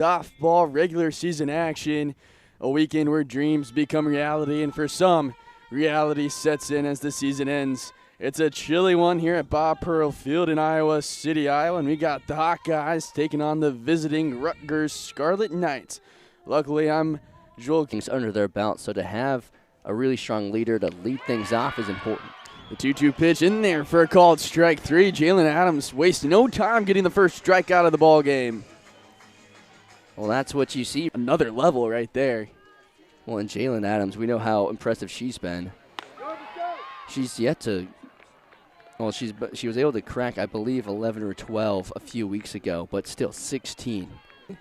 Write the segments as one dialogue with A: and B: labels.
A: Softball regular season action, a weekend where dreams become reality, and for some, reality sets in as the season ends. It's a chilly one here at Bob Pearl Field in Iowa City, Iowa, and we got the Hawkeyes taking on the visiting Rutgers Scarlet Knights. Luckily, I'm Joel.
B: Things under their belt, so to have a really strong leader to lead things off is important.
A: The 2-2 pitch in there for a called strike three. Jalen Adams wasting no time getting the first strike out of the ball game.
B: Well, that's what you see.
A: Another level right there.
B: Well, and Jalen Adams, we know how impressive she's been. She's yet to, well, she was able to crack, I believe, 11 or 12 a few weeks ago, but still 16.
A: And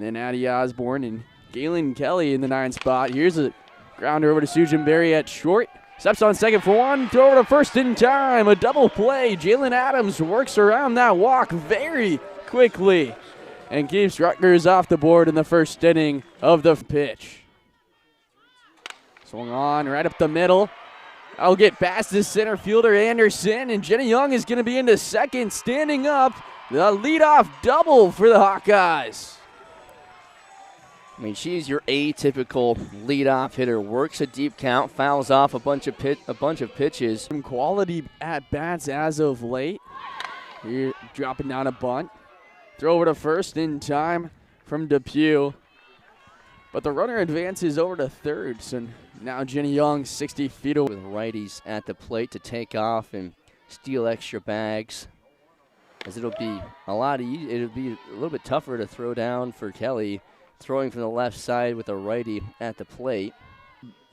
A: then Addie Osborne and Galen Kelly in the 9 spot. Here's a grounder over to Susan Berry at short. Steps on second for one, throw over to first in time. A double play. Jalen Adams works around that walk very quickly and keeps Rutgers off the board in the first inning of the pitch. Swung on right up the middle. I'll get past the center fielder Anderson, and Jenny Young is going to be into second, standing up. The leadoff double for the Hawkeyes.
B: I mean, she's your atypical leadoff hitter. Works a deep count, fouls off a bunch of pitches.
A: Some quality at bats as of late. Here, dropping down a bunt. Throw over to first in time from Depew. But the runner advances over to third. So now Jenny Young 60 feet away.
B: With righties at the plate to take off and steal extra bags. As it'll be it'll be a little bit tougher to throw down for Kelly. Throwing from the left side with a righty at the plate.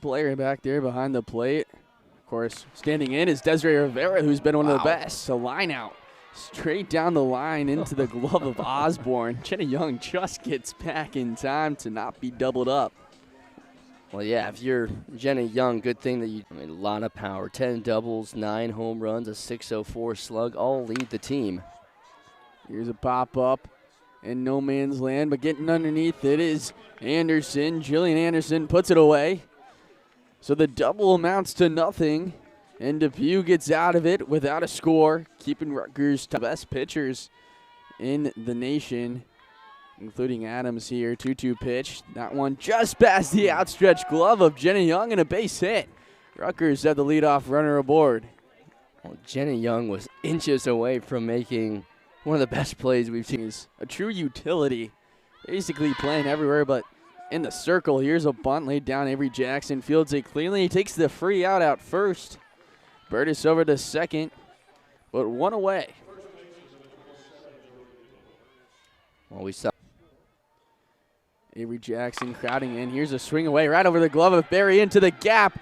A: Player back there behind the plate. Of course, standing in is Desiree Rivera, who's been one of the best. A line out. Straight down the line into the glove of Osborne. Jenny Young just gets back in time to not be doubled up.
B: Well, yeah, if you're Jenny Young, good thing that a lot of power. 10 doubles, 9 home runs, a .604 slug, all lead the team.
A: Here's a pop-up in no man's land, but getting underneath it is Anderson. Jillian Anderson puts it away. So the double amounts to nothing. And Depew gets out of it without a score, keeping Rutgers the best pitchers in the nation, including Adams here. 2-2 pitch. That one just past the outstretched glove of Jenny Young and a base hit. Rutgers had the leadoff runner aboard.
B: Well, Jenny Young was inches away from making one of the best plays we've seen.
A: He's a true utility, basically playing everywhere but in the circle. Here's a bunt laid down. Avery Jackson fields it cleanly. He takes the free out first. Burtis over to second, but one away.
B: Well, we saw
A: Avery Jackson crowding in. Here's a swing away right over the glove of Berry into the gap.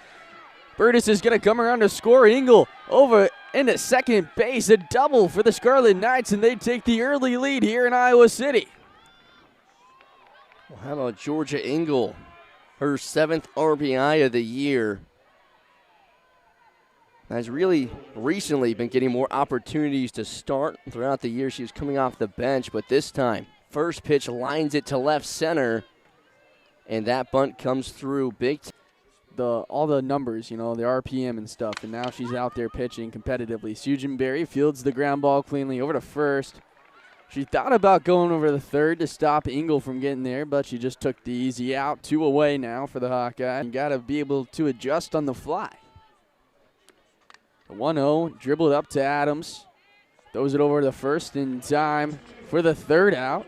A: Burtis is going to come around to score. Engel over into second base. A double for the Scarlet Knights, and they take the early lead here in Iowa City.
B: Well, how about Georgia Engel? Her 7th RBI of the year. Has really recently been getting more opportunities to start throughout the year. She was coming off the bench, but this time, first pitch lines it to left center, and that bunt comes through big.
A: All the numbers, the RPM and stuff, and now she's out there pitching competitively. Susan Berry fields the ground ball cleanly over to first. She thought about going over the third to stop Engel from getting there, but she just took the easy out. 2 away now for the Hawkeye. You got to be able to adjust on the fly. 1-0, dribbled up to Adams. Throws it over to first in time for the third out.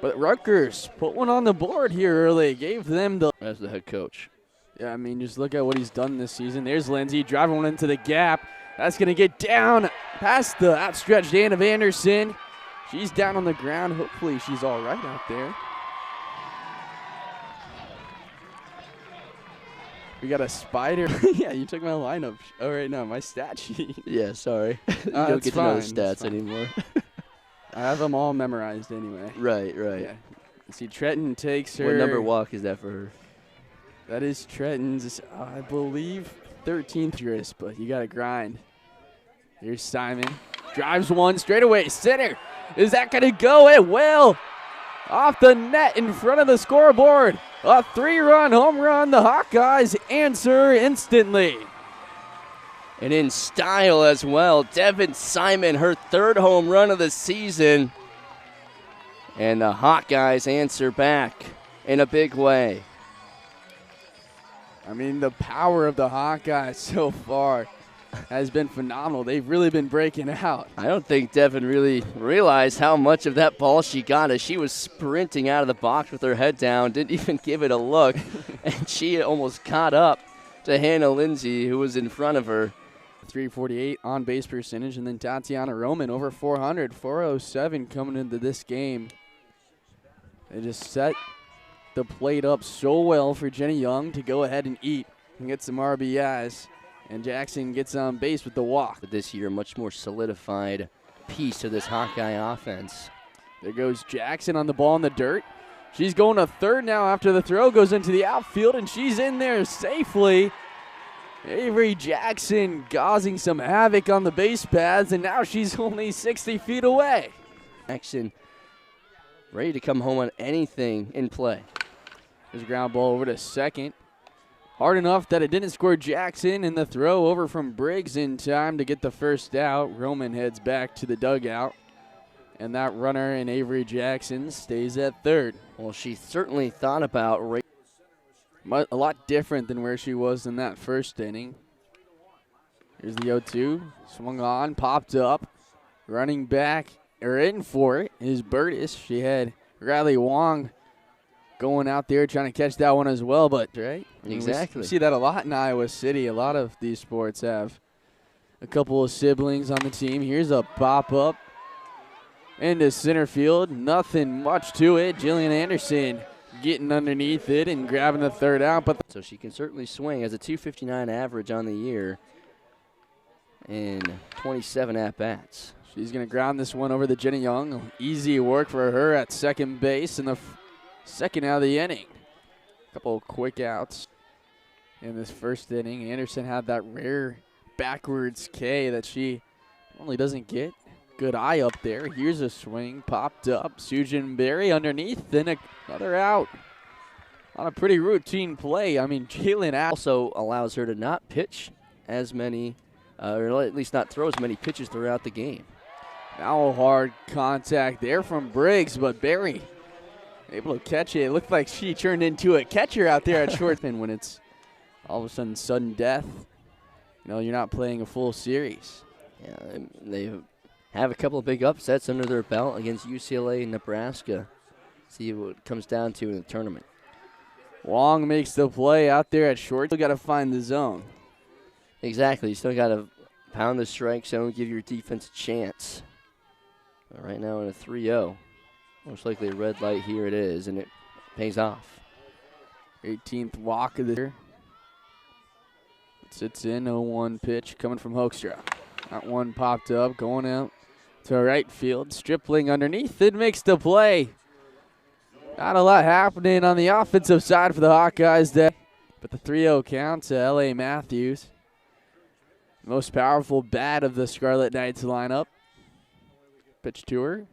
A: But Rutgers put one on the board here early. Gave them the...
B: As the head coach.
A: Yeah, I mean, just look at what he's done this season. There's Lindsay driving one into the gap. That's going to get down past the outstretched hand of Anderson. She's down on the ground. Hopefully she's all right out there. We got a spider. Yeah, you took my lineup. Oh, right now, my stat sheet.
B: Yeah, sorry. You don't get to know the stats anymore.
A: I have them all memorized anyway.
B: Right.
A: Yeah. See, Trenton takes her.
B: What number walk is that for her?
A: That is Trenton's, I believe, 13th years, but you got to grind. Here's Simon. Drives one straight away. Center. Is that going to go? It will. Off the net in front of the scoreboard. A 3-run home run. The Hawkeyes answer instantly.
B: And in style as well, Devin Simon, her 3rd home run of the season. And the Hawkeyes answer back in a big way.
A: I mean, the power of the Hawkeyes so far has been phenomenal. They've really been breaking out.
B: I don't think Devin really realized how much of that ball she got as she was sprinting out of the box with her head down, didn't even give it a look, and she almost caught up to Hannah Lindsay, who was in front of her.
A: 348 on base percentage, and then Tatiana Roman over 400, 407 coming into this game. They just set the plate up so well for Jenny Young to go ahead and eat and get some RBIs. And Jackson gets on base with the walk.
B: But this year, a much more solidified piece of this Hawkeye offense.
A: There goes Jackson on the ball in the dirt. She's going to third now after the throw goes into the outfield, and she's in there safely. Avery Jackson causing some havoc on the base paths, and now she's only 60 feet away.
B: Jackson ready to come home on anything in play.
A: There's a ground ball over to second. Hard enough that it didn't score Jackson, and the throw over from Briggs in time to get the first out. Roman heads back to the dugout, and that runner in Avery Jackson stays at third.
B: Well, she certainly thought about
A: a lot different than where she was in that first inning. Here's the 0-2. Swung on, popped up. Running back, or in for it, is Burtis. She had Riley Wong going out there trying to catch that one as well, but right?
B: Exactly.
A: We see that a lot in Iowa City. A lot of these sports have a couple of siblings on the team. Here's a pop-up into center field. Nothing much to it. Jillian Anderson getting underneath it and grabbing the third out. But
B: so she can certainly swing. Has a 259 average on the year in 27 at-bats.
A: She's going to ground this one over to Jenny Young. Easy work for her at second base in the second out of the inning. A couple of quick outs in this first inning. Anderson had that rare backwards K that she only doesn't get. Good eye up there. Here's a swing, popped up. Sujin Berry underneath, then another out. On a pretty routine play. I mean, Jalen
B: also allows her to not pitch as many, or at least not throw as many pitches throughout the game.
A: Now a hard contact there from Briggs, but Berry able to catch it. It looked like she turned into a catcher out there at short. And when it's all of a sudden death, you know, you're not playing a full series.
B: Yeah, they have a couple of big upsets under their belt against UCLA and Nebraska. See what it comes down to in the tournament.
A: Wong makes the play out there at short. Still got to find the zone.
B: Exactly. You still got to pound the strike zone, give your defense a chance. But right now in a 3-0. Most likely a red light. Here it is, and it pays off.
A: 18th walk of the year. Sits in, 0-1 pitch coming from Hoekstra. That one popped up, going out to right field. Stripling underneath it makes the play. Not a lot happening on the offensive side for the Hawkeyes there. But the 3-0 count to L.A. Matthews. Most powerful bat of the Scarlet Knights lineup. Pitch to her.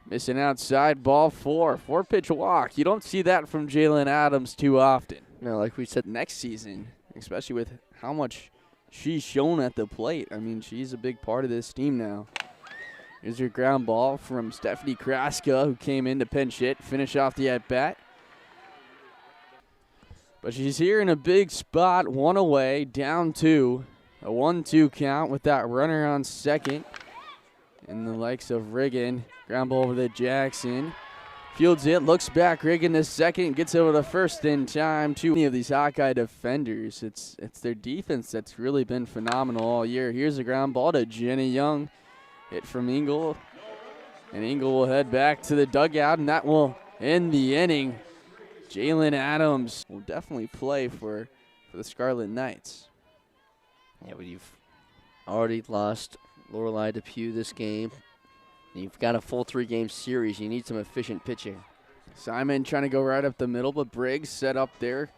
A: Missing outside, ball 4. 4-pitch walk. You don't see that from Jalen Adams too often.
B: No, like we said,
A: next season, especially with how much she's shown at the plate. I mean, she's a big part of this team now. Here's your ground ball from Stephanie Kraska, who came in to pinch hit, finish off the at-bat. But she's here in a big spot, one away, down 2. A 1-2 count with that runner on second. And the likes of Riggin. Ground ball over to Jackson. Fields it, looks back, Riggin to second, gets over to first in time. Too many of these Hawkeye defenders, it's their defense that's really been phenomenal all year. Here's a ground ball to Jenny Young. Hit from Engel. And Engel will head back to the dugout, and that will end the inning. Jalen Adams will definitely play for the Scarlet Knights.
B: Yeah, but you've already lost Lorelei Depew this game. You've got a full 3-game series. You need some efficient pitching.
A: Simon trying to go right up the middle, but Briggs set up there.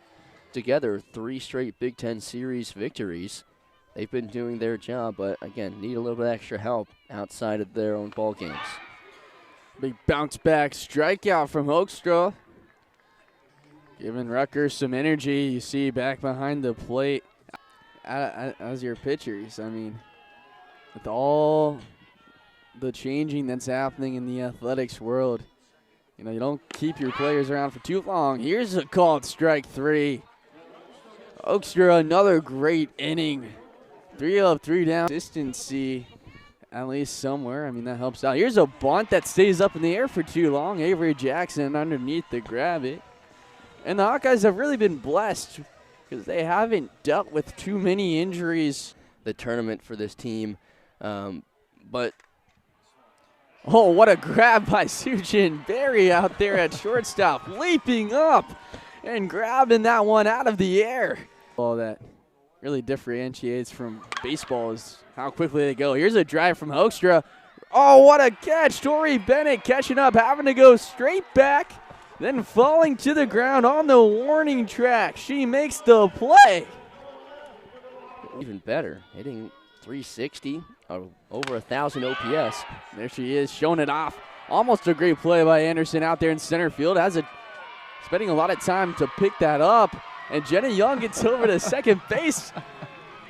B: Together, 3 straight Big Ten series victories. They've been doing their job, but again, need a little bit extra help outside of their own ball games.
A: Big bounce back strikeout from Hoekstra. Giving Rutgers some energy. You see back behind the plate as your pitchers. I mean, with all the changing that's happening in the athletics world, You know, you don't keep your players around for too long. Here's a called strike 3. Oakstra, another great inning. 3 up, 3 down. Consistency, at least somewhere. I mean, that helps out. Here's a bunt that stays up in the air for too long. Avery Jackson underneath to grab it. And the Hawkeyes have really been blessed because they haven't dealt with too many injuries.
B: The tournament for this team, but
A: oh, what a grab by Sujin Berry out there at shortstop, leaping up and grabbing that one out of the air. All that really differentiates from baseball is how quickly they go. Here's a drive from Hoekstra. Oh, what a catch. Tori Bennett catching up, having to go straight back, then falling to the ground on the warning track. She makes the play.
B: Even better, hitting 360, over 1,000 OPS.
A: There she is, showing it off. Almost a great play by Anderson out there in center field. Spending a lot of time to pick that up. And Jenna Young gets over to second base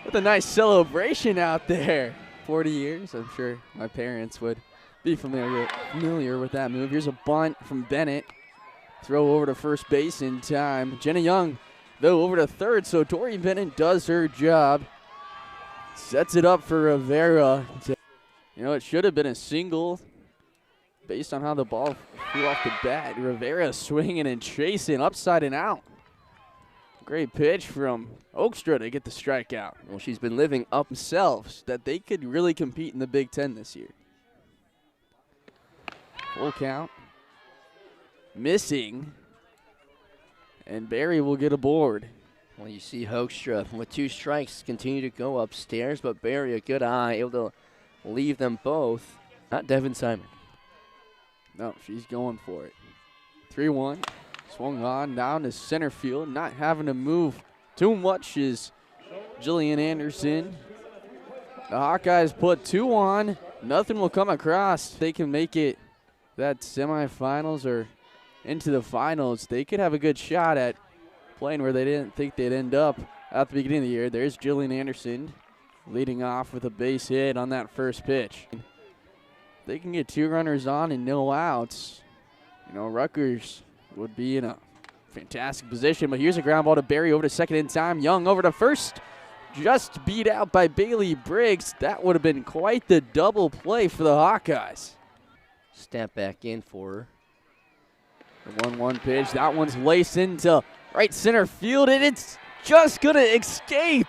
A: with a nice celebration out there. 40 years, I'm sure my parents would be familiar with that move. Here's a bunt from Bennett. Throw over to first base in time. Jenna Young, though, over to third, so Tori Bennett does her job. Sets it up for Rivera. You know, it should have been a single based on how the ball flew off the bat. Rivera swinging and chasing upside and out. Great pitch from Oakstra to get the strikeout.
B: Well, she's been living up
A: themselves that they could really compete in the Big Ten this year. Full count. Missing. And Barry will get aboard.
B: Well, you see Hoekstra with 2 strikes continue to go upstairs, but Barry, a good eye, able to leave them both. Not Devin Simon.
A: No, she's going for it. 3-1. Swung on down to center field. Not having to move too much is Jillian Anderson. The Hawkeyes put 2 on. Nothing will come across. They can make it that semifinals or into the finals. They could have a good shot at playing where they didn't think they'd end up at the beginning of the year. There's Jillian Anderson leading off with a base hit on that first pitch. They can get 2 runners on and no outs. You know, Rutgers would be in a fantastic position, but here's a ground ball to Barry over to second in time. Young over to first, just beat out by Bailey Briggs. That would have been quite the double play for the Hawkeyes.
B: Step back in for her.
A: The 1-1 pitch, that one's laced into right center field, and it's just gonna escape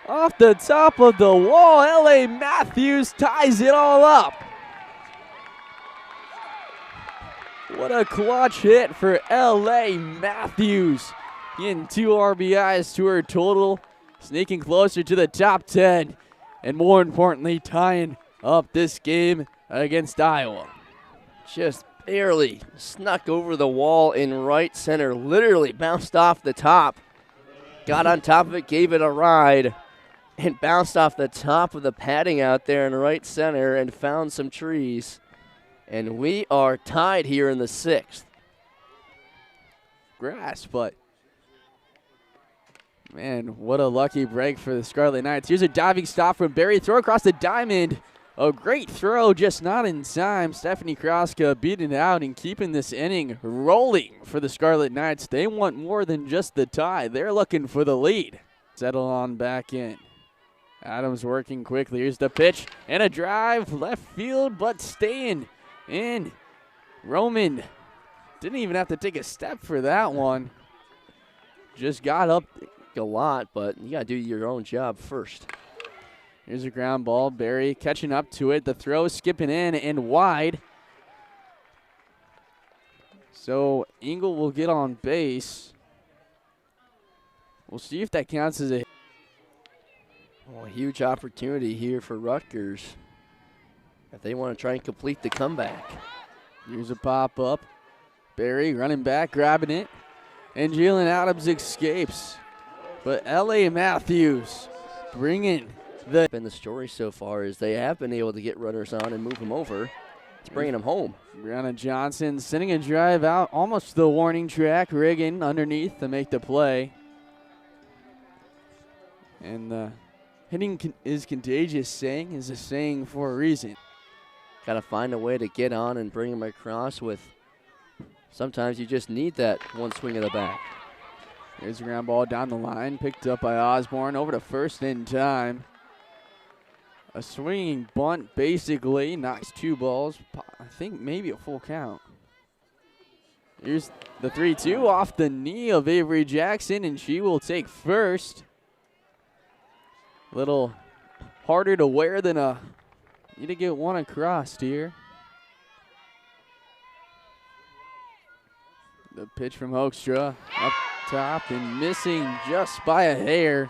A: off the top of the wall. L.A. Matthews ties it all up. What a clutch hit for L.A. Matthews. Getting 2 RBIs to her total, sneaking closer to the top 10, and more importantly, tying up this game against Iowa.
B: Just barely snuck over the wall in right center, literally bounced off the top. Got on top of it, gave it a ride, and bounced off the top of the padding out there in right center and found some trees. And we are tied here in the 6th.
A: Grass, but man, what a lucky break for the Scarlet Knights. Here's a diving stop from Barry. Throw across the diamond. A great throw, just not in time. Stephanie Kraska beating it out and keeping this inning rolling for the Scarlet Knights. They want more than just the tie. They're looking for the lead. Settle on back in. Adams working quickly. Here's the pitch and a drive. Left field, but staying in. Roman didn't even have to take a step for that one. Just got up
B: A lot, but you got to do your own job first.
A: Here's a ground ball. Barry catching up to it. The throw skipping in and wide. So Engel will get on base. We'll see if that counts as a hit.
B: Well, a huge opportunity here for Rutgers if they want to try and complete the comeback.
A: Here's a pop-up. Barry running back, grabbing it. And Jalen Adams escapes. But L.A. Matthews bringing the...
B: The story so far is they have been able to get runners on and move them over. It's bringing them home.
A: Brianna Johnson sending a drive out almost to the warning track. Riggin underneath to make the play. And hitting is contagious saying is a saying for a reason.
B: Got to find a way to get on and bring them across with Sometimes you just need that one swing of the bat.
A: Here's a ground ball down the line, picked up by Osborne, over to first in time. A swinging bunt, basically, knocks 2 balls. I think maybe a full count. Here's the 3-2 off the knee of Avery Jackson, and she will take first. Little harder to wear than a, need to get one across here. The pitch from Hoekstra, up top and missing just by a hair.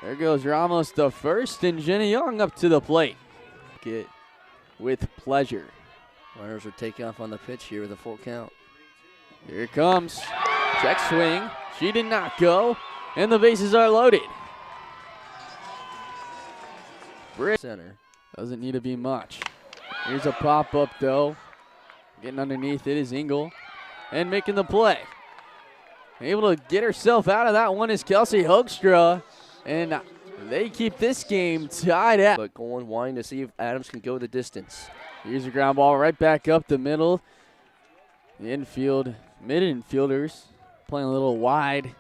A: There goes Ramos to first, and Jenny Young up to the plate. Get with pleasure.
B: Runners will take off on the pitch here with a full count.
A: Here it comes. Check swing. She did not go, and the bases are loaded.
B: Center.
A: Doesn't need to be much. Here's a pop-up, though. Getting underneath it is Engel, and making the play. Able to get herself out of that one is Kelsey Hoekstra, and they keep this game tied up.
B: But going wanting to see if Adams can go the distance.
A: Here's a ground ball right back up the middle. The infield, mid-infielders playing a little wide.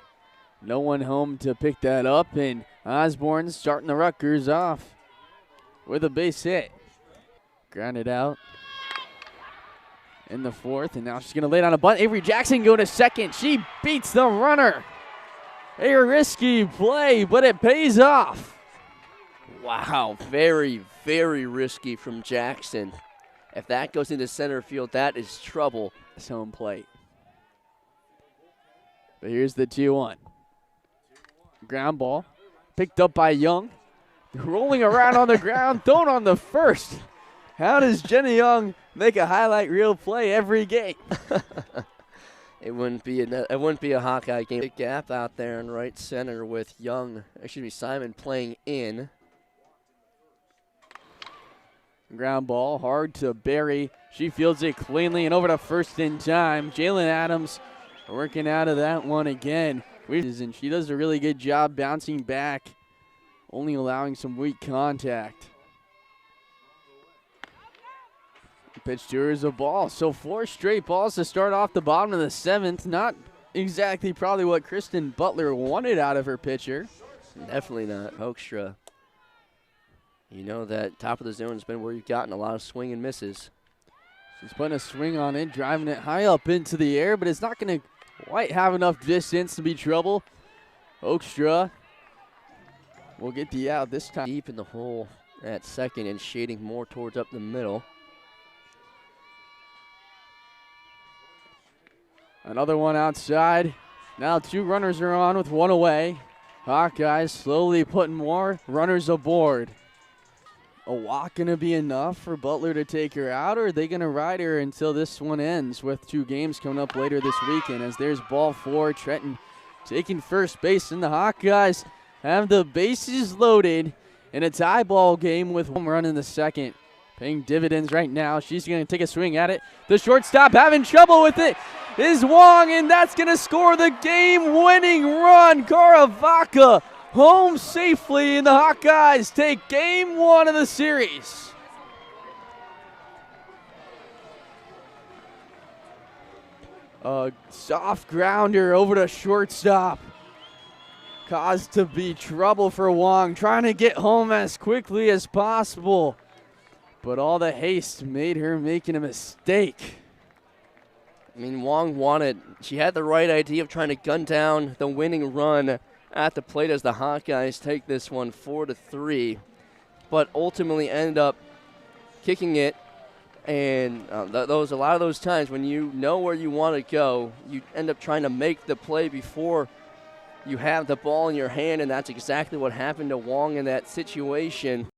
A: No one home to pick that up, and Osborne starting the Rutgers off with a base hit. Grounded out in the 4th, and now she's going to lay down a bunt. Avery Jackson going to second. She beats the runner. A risky play, but it pays off.
B: Wow, very, very risky from Jackson. If that goes into center field, that is trouble.
A: It's home plate. But here's the 2-1. Ground ball picked up by Young. Rolling around on the ground, thrown on the first. How does Jenny Young make a highlight reel play every game?
B: It wouldn't be a Hawkeye game. Big gap out there in right center with Simon playing in.
A: Ground ball, hard to bury. She fields it cleanly and over to first in time. Jalen Adams working out of that one again. And she does a really good job bouncing back, only allowing some weak contact. Pitch to her is a ball. So 4 straight balls to start off the bottom of the 7th. Not exactly probably what Kristen Butler wanted out of her pitcher.
B: Definitely not. Hoekstra. You know that top of the zone has been where you've gotten a lot of swing and misses.
A: She's putting a swing on it, driving it high up into the air, but it's not going to quite have enough distance to be trouble. Hoekstra will get the out this time.
B: Deep in the hole at second and shading more towards up the middle.
A: Another one outside. Now 2 runners are on with 1 away. Hawkeyes slowly putting more runners aboard. A walk going to be enough for Butler to take her out, or are they going to ride her until this one ends with 2 games coming up later this weekend? As there's ball 4, Trenton taking first base, and the Hawkeyes have the bases loaded in a tie ball game with home run in the 2nd. Paying dividends right now. She's going to take a swing at it. The shortstop having trouble with it is Wong, and that's going to score the game-winning run. Cara Vaca home safely, and the Hawkeyes take game 1 of the series. A soft grounder over to shortstop. Caused to be trouble for Wong, trying to get home as quickly as possible. But all the haste made her making a mistake.
B: I mean, she had the right idea of trying to gun down the winning run at the plate as the Hawkeyes take this one 4-3, but ultimately end up kicking it. And a lot of those times when you know where you want to go, you end up trying to make the play before you have the ball in your hand, and that's exactly what happened to Wong in that situation.